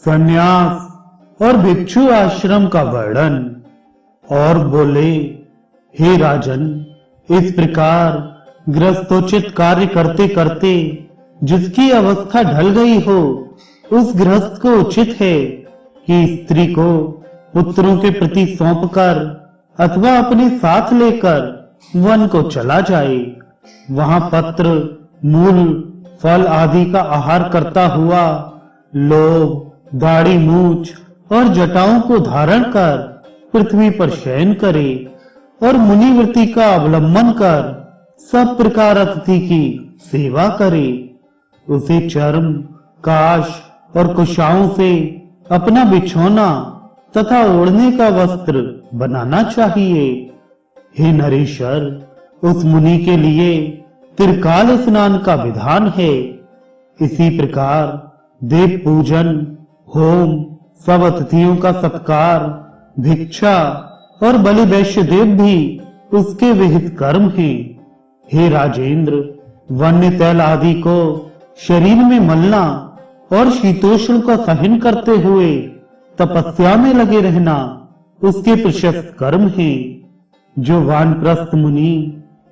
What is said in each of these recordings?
संन्यास और भिक्षु आश्रम का वर्णन। और बोले, हे राजन, इस प्रकार गृहस्थोचित कार्य करते करते जिसकी अवस्था ढल गई हो, उस गृहस्थ को उचित है कि स्त्री को पुत्रों के प्रति सौंपकर अथवा अपने साथ लेकर वन को चला जाए। वहां पत्र, मूल, फल आदि का आहार करता हुआ लोभ, दाढ़ी मूछ और जटाओं को धारण कर पृथ्वी पर शयन करे और मुनिवृत्ति का अवलंबन कर सब प्रकार अतिथि की सेवा करे। उसे चर्म, काश और कुशाओं से अपना बिछौना तथा ओढ़ने का वस्त्र बनाना चाहिए। हे नरेश्वर, उस मुनि के लिए त्रिकाल स्नान का विधान है। इसी प्रकार देव पूजन, होम, सब अतिथियों का सत्कार, भिक्षा और बलि वैश्य देव भी उसके विहित कर्म हैं। हे राजेंद्र, वन्य तैल आदि को शरीर में मलना और शीतोष्ण का सहन करते हुए तपस्या में लगे रहना उसके प्रशस्त कर्म है। जो वानप्रस्थ मुनि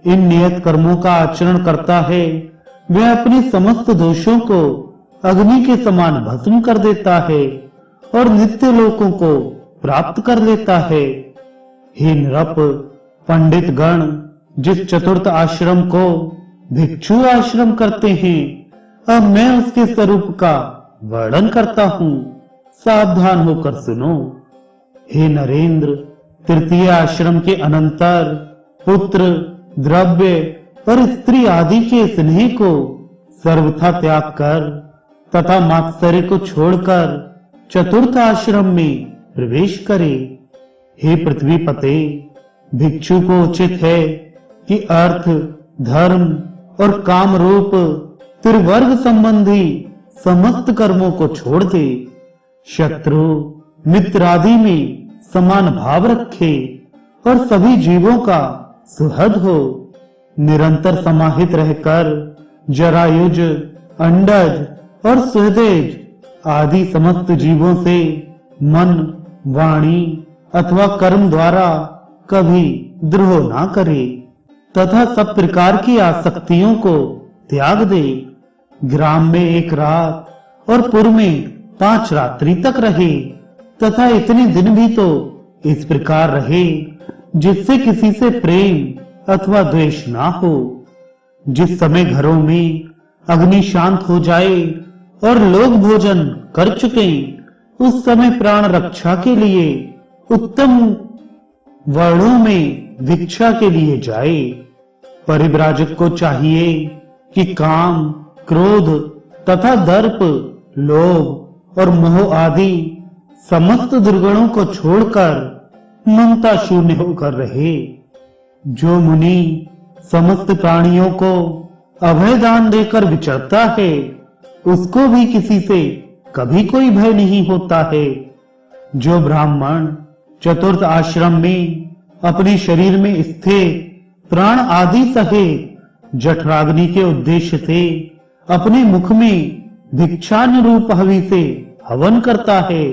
इन नियत कर्मों का आचरण करता है, वह अपने समस्त दोषों को अग्नि के समान भस्म कर देता है और नित्य लोकों को प्राप्त कर लेता है। हे नृप, पंडित गण जिस चतुर्थ आश्रम को भिक्षु आश्रम करते हैं, अब मैं उसके स्वरूप का वर्णन करता हूँ, सावधान होकर सुनो। हे नरेंद्र, तृतीय आश्रम के अनंतर पुत्र, द्रव्य और स्त्री आदि के स्नेह को सर्वथा त्याग कर तथा मात्सर्य को छोड़कर चतुर्थ आश्रम में प्रवेश करे। हे पृथ्वीपते, भिक्षु को उचित है कि अर्थ, धर्म और काम रूप त्रिवर्ग संबंधी समस्त कर्मों को छोड़ दे। शत्रु, मित्र आदि में समान भाव रखे और सभी जीवों का सुहृद हो। निरंतर समाहित रहकर जरायुज, अंडज और सुहृदेज आदि समस्त जीवों से मन, वाणी अथवा कर्म द्वारा कभी द्रोह ना करे तथा सब प्रकार की आसक्तियों को त्याग दे। ग्राम में 1 रात और पुर में 5 रात्रि तक रहे तथा इतने दिन भी तो इस प्रकार रहे जिससे किसी से प्रेम अथवा द्वेष ना हो। जिस समय घरों में अग्नि शांत हो जाए और लोग भोजन कर चुके, उस समय प्राण रक्षा के लिए उत्तम वर्णों में भिक्षा के लिए जाए। परिव्राजक को चाहिए कि काम, क्रोध तथा दर्प, लोभ और मोह आदि समस्त दुर्गुणों को छोड़कर ममता शून्य होकर रहे। जो मुनि समस्त प्राणियों को अभय दान देकर विचरता है, उसको भी किसी से कभी कोई भय नहीं होता है। जो ब्राह्मण चतुर्थ आश्रम में अपने शरीर में स्थित प्राण आदि सहित जठराग्नि के उद्देश्य से अपने मुख में भिक्षानुरूप हवि से हवन करता है,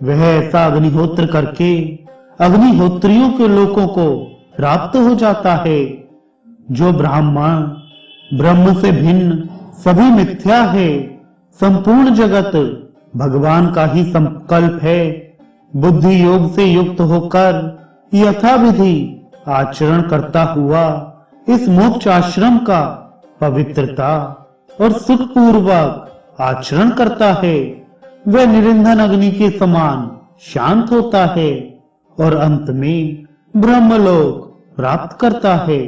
वह ऐसा अग्निहोत्र करके अग्निहोत्रियों के लोकों को प्राप्त हो जाता है। जो ब्राह्मण ब्रह्म से भिन्न सभी मिथ्या है, संपूर्ण जगत भगवान का ही संकल्प है, बुद्धि योग से युक्त होकर यथाविधि आचरण करता हुआ इस मोक्ष आश्रम का पवित्रता और सुखपूर्वक आचरण करता है, वह निरंजन अग्नि के समान शांत होता है और अंत में ब्रह्मलोक प्राप्त करता है।